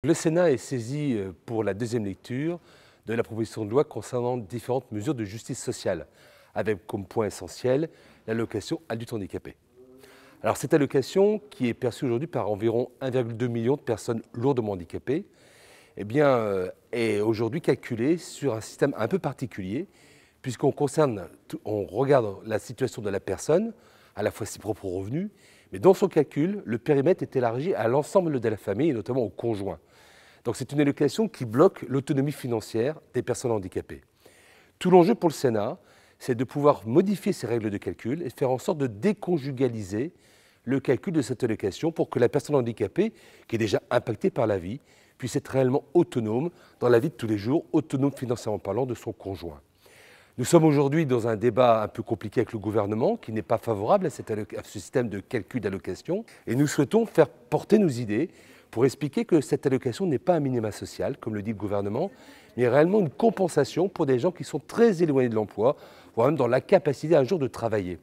Le Sénat est saisi pour la deuxième lecture de la proposition de loi concernant différentes mesures de justice sociale, avec comme point essentiel l'allocation adulte handicapé. Alors cette allocation, qui est perçue aujourd'hui par environ 1,2 million de personnes lourdement handicapées, est aujourd'hui calculée sur un système un peu particulier, puisqu'on regarde la situation de la personne, à la fois ses propres revenus, mais dans son calcul, le périmètre est élargi à l'ensemble de la famille, et notamment au conjoint. Donc c'est une allocation qui bloque l'autonomie financière des personnes handicapées. Tout l'enjeu pour le Sénat, c'est de pouvoir modifier ces règles de calcul et faire en sorte de déconjugaliser le calcul de cette allocation pour que la personne handicapée, qui est déjà impactée par la vie, puisse être réellement autonome dans la vie de tous les jours, autonome financièrement parlant de son conjoint. Nous sommes aujourd'hui dans un débat un peu compliqué avec le gouvernement qui n'est pas favorable à ce système de calcul d'allocation et nous souhaitons faire porter nos idées pour expliquer que cette allocation n'est pas un minima social, comme le dit le gouvernement, mais réellement une compensation pour des gens qui sont très éloignés de l'emploi, voire même dans l'incapacité un jour de travailler.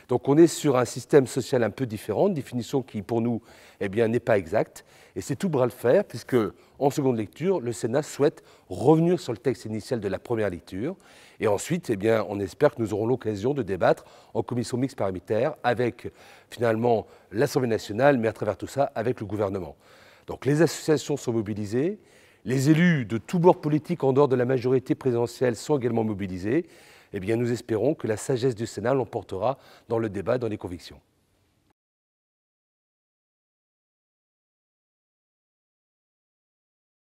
Donc on est sur un système social un peu différent, une définition qui pour nous n'est pas exacte, et c'est tout bras le fer, puisque en seconde lecture, le Sénat souhaite revenir sur le texte initial de la première lecture, et ensuite on espère que nous aurons l'occasion de débattre en commission mixte paritaire avec finalement l'Assemblée nationale, mais à travers tout ça avec le gouvernement. Donc les associations sont mobilisées, les élus de tous bords politiques en dehors de la majorité présidentielle sont également mobilisés. Nous espérons que la sagesse du Sénat l'emportera dans le débat, dans les convictions.